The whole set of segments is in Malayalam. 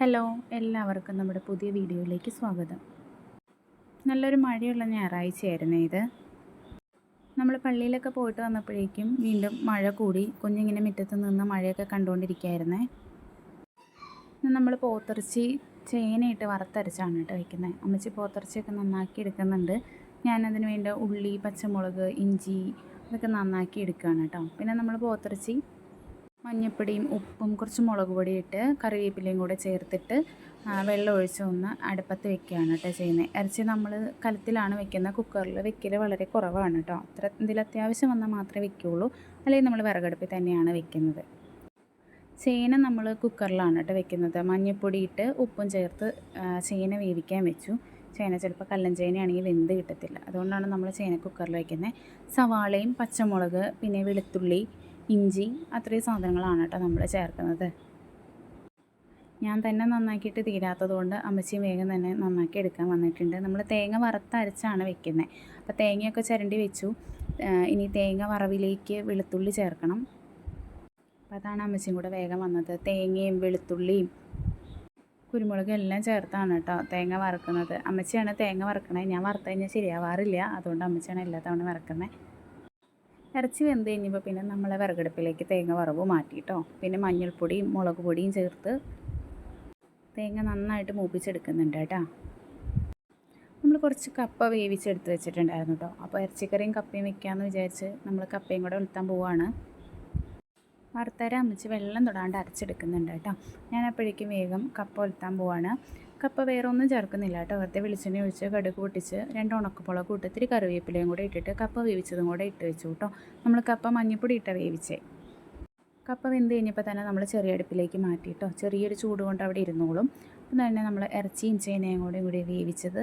ഹലോ, എല്ലാവർക്കും നമ്മുടെ പുതിയ വീഡിയോയിലേക്ക് സ്വാഗതം. നല്ലൊരു മഴയുള്ള ഞായറാഴ്ചയായിരുന്നു ഇത്. നമ്മൾ പള്ളിയിലൊക്കെ പോയിട്ട് വന്നപ്പോഴേക്കും വീണ്ടും മഴ കൂടി. കുഞ്ഞിങ്ങനെ മുറ്റത്ത് നിന്ന് മഴയൊക്കെ കണ്ടുകൊണ്ടിരിക്കുകയായിരുന്നേ. നമ്മൾ പോത്തിറച്ചി ചേനയിട്ട് വറുത്തരച്ചാണ് കേട്ടോ വയ്ക്കുന്നത്. അമ്മച്ചി പോത്തിറച്ചിയൊക്കെ നന്നാക്കി എടുക്കുന്നുണ്ട്. ഞാനതിന് വേണ്ട ഉള്ളി, പച്ചമുളക്, ഇഞ്ചി അതൊക്കെ നന്നാക്കി എടുക്കുകയാണ് കേട്ടോ. പിന്നെ നമ്മൾ പോത്തിറച്ചി മഞ്ഞൾപ്പൊടിയും ഉപ്പും കുറച്ച് മുളക് പൊടിയും ഇട്ട് കറിവേപ്പിലയും കൂടെ ചേർത്തിട്ട് വെള്ളം ഒഴിച്ച് ഒന്ന് അടുപ്പത്ത് വെക്കുകയാണ് കേട്ടോ ചെയ്യുന്നത്. ഇറച്ചി നമ്മൾ കലത്തിലാണ് വെക്കുന്നത്. കുക്കറിൽ വെക്കൽ വളരെ കുറവാണ് കേട്ടോ. എന്തെങ്കിലും അത്യാവശ്യം വന്നാൽ മാത്രമേ വെക്കുകയുള്ളൂ. അല്ലെങ്കിൽ നമ്മൾ വിറകടുപ്പിൽ തന്നെയാണ് വെക്കുന്നത്. ചേന നമ്മൾ കുക്കറിലാണ് കേട്ടോ വെക്കുന്നത്. മഞ്ഞൾപ്പൊടി ഇട്ട് ഉപ്പും ചേർത്ത് ചേന വേവിക്കാൻ വെച്ചു. ചേന ചിലപ്പോൾ കല്ലൻ ചേനയാണെങ്കിൽ വെന്ത് കിട്ടത്തില്ല. അതുകൊണ്ടാണ് നമ്മൾ ചേന കുക്കറിൽ വയ്ക്കുന്നത്. സവാളയും പച്ചമുളക് പിന്നെ വെളുത്തുള്ളി, ഇഞ്ചി അത്രയും സാധനങ്ങളാണ് കേട്ടോ നമ്മൾ ചേർക്കുന്നത്. ഞാൻ തന്നെ നന്നാക്കിയിട്ട് തീരാത്തത് കൊണ്ട് അമ്മച്ചിയും വേഗം തന്നെ നന്നാക്കി എടുക്കാൻ വന്നിട്ടുണ്ട്. നമ്മൾ തേങ്ങ വറുത്തരച്ചാണ് വെക്കുന്നത്. അപ്പോൾ തേങ്ങയൊക്കെ ചിരണ്ടി വെച്ചു. ഇനി തേങ്ങ വറവിലേക്ക് വെളുത്തുള്ളി ചേർക്കണം. അപ്പോൾ അതാണ് അമ്മച്ചിയും കൂടെ വേഗം വന്നത്. തേങ്ങയും വെളുത്തുള്ളിയും കുരുമുളകും എല്ലാം ചേർത്താണ് കേട്ടോ തേങ്ങ വറുക്കുന്നത്. അമ്മച്ചിയാണ് തേങ്ങ വറുക്കണത്. ഞാൻ വറുത്ത് കഴിഞ്ഞാൽ ശരിയാവാറില്ല. അതുകൊണ്ട് അമ്മച്ചിയാണ് എല്ലാ തവണ വറുക്കുന്നത്. ഇറച്ചി വെന്ത് കഴിഞ്ഞപ്പോൾ പിന്നെ നമ്മളെ വിറകടുപ്പിലേക്ക് തേങ്ങ വറവ് മാറ്റിയിട്ടോ. പിന്നെ മഞ്ഞൾപ്പൊടിയും മുളക് പൊടിയും ചേർത്ത് തേങ്ങ നന്നായിട്ട് മൂപ്പിച്ചെടുക്കുന്നുണ്ട് കേട്ടോ. നമ്മൾ കുറച്ച് കപ്പ വേവിച്ചെടുത്ത് വെച്ചിട്ടുണ്ടായിരുന്നു കേട്ടോ. അപ്പോൾ ഇറച്ചിക്കറിയും കപ്പയും വെക്കാമെന്ന് വിചാരിച്ച് നമ്മൾ കപ്പയും കൂടെ ഉലത്താൻ പോവുകയാണ്. വറുത്തര അമ്മച്ച് വെള്ളം തൊടാണ്ട് അരച്ചെടുക്കുന്നുണ്ട് കേട്ടോ. ഞാൻ അപ്പോഴേക്കും വേഗം കപ്പ ഉലത്താൻ പോവുകയാണ്. കപ്പ വേറെ ഒന്നും ചേർക്കുന്നില്ല കേട്ടോ. വെറുതെ വെളിച്ചെണ്ണ ഒഴിച്ച് കടുക് പൊട്ടിച്ച് 2 ഉണക്കമുളക് ഇട്ട് ഇത്തിരി കറിവേപ്പിലയും കൂടെ ഇട്ടിട്ട് കപ്പ വേവിച്ചതും കൂടെ ഇട്ട് വെച്ചു കേട്ടോ. നമ്മൾ കപ്പ മഞ്ഞൾപ്പൊടി ഇട്ട വേവിച്ചേ. കപ്പ വെന്ത് കഴിഞ്ഞപ്പോൾ തന്നെ നമ്മൾ ചെറിയ അടുപ്പിലേക്ക് മാറ്റിയിട്ടോ. ചെറിയൊരു ചൂട് കൊണ്ട് അവിടെ ഇരുന്നോളും. അപ്പം തന്നെ നമ്മൾ ഇറച്ചിയും ചേനയും കൂടി വേവിച്ചത്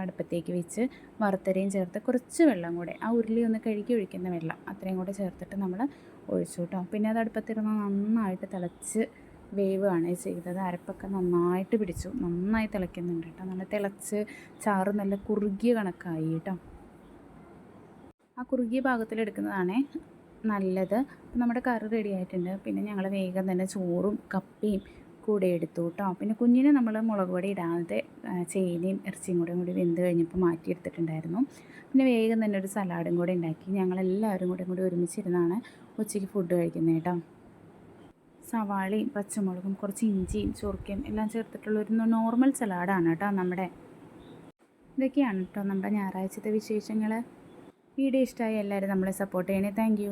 അടുപ്പത്തേക്ക് വെച്ച് വറുത്തരയും ചേർത്ത് കുറച്ച് വെള്ളം കൂടെ ആ ഉരുളി ഒന്ന് കഴുകി ഒഴിക്കുന്ന വെള്ളം അത്രയും കൂടെ ചേർത്തിട്ട് നമ്മൾ ഒഴിച്ചു കേട്ടോ. പിന്നെ അത് അടുപ്പത്തിരുന്ന് നന്നായിട്ട് തിളച്ച് വേവുകയാണ് ചെയ്തത്. അരപ്പൊക്കെ നന്നായിട്ട് പിടിച്ചു. നന്നായി തിളയ്ക്കുന്നുണ്ട് കേട്ടോ. നല്ല തിളച്ച് ചാറ് നല്ല കുറുകിയ കണക്കായി കേട്ടോ. ആ കുറുകിയ ഭാഗത്തിലെടുക്കുന്നതാണേ നല്ലത്. നമ്മുടെ കറി റെഡി ആയിട്ടുണ്ട്. പിന്നെ ഞങ്ങൾ വേഗം തന്നെ ചോറും കപ്പയും കൂടെ എടുത്തു കേട്ടോ. പിന്നെ കുഞ്ഞിന് നമ്മൾ മുളക് പൊടി ഇടാതെ ചേനയും ഇറച്ചിയും കൂടി വെന്ത് കഴിഞ്ഞപ്പോൾ മാറ്റിയെടുത്തിട്ടുണ്ടായിരുന്നു. പിന്നെ വേഗം തന്നെ ഒരു സലാഡും കൂടെ ഉണ്ടാക്കി. ഞങ്ങളെല്ലാവരും കൂടി ഒരുമിച്ചിരുന്നാണ് ഉച്ചയ്ക്ക് ഫുഡ് കഴിക്കുന്നത് കേട്ടോ. സവാളയും പച്ചമുളകും കുറച്ച് ഇഞ്ചിയും ചൊറുക്കയും എല്ലാം ചേർത്തിട്ടുള്ളൊരു നോർമൽ സലാഡാണ് കേട്ടോ നമ്മുടെ. ഇതൊക്കെയാണ് കേട്ടോ നമ്മുടെ ഞായറാഴ്ചത്തെ വിശേഷങ്ങൾ. വീഡിയോ ഇഷ്ടമായി എല്ലാവരും നമ്മളെ സപ്പോർട്ട് ചെയ്യണേ. Thank you.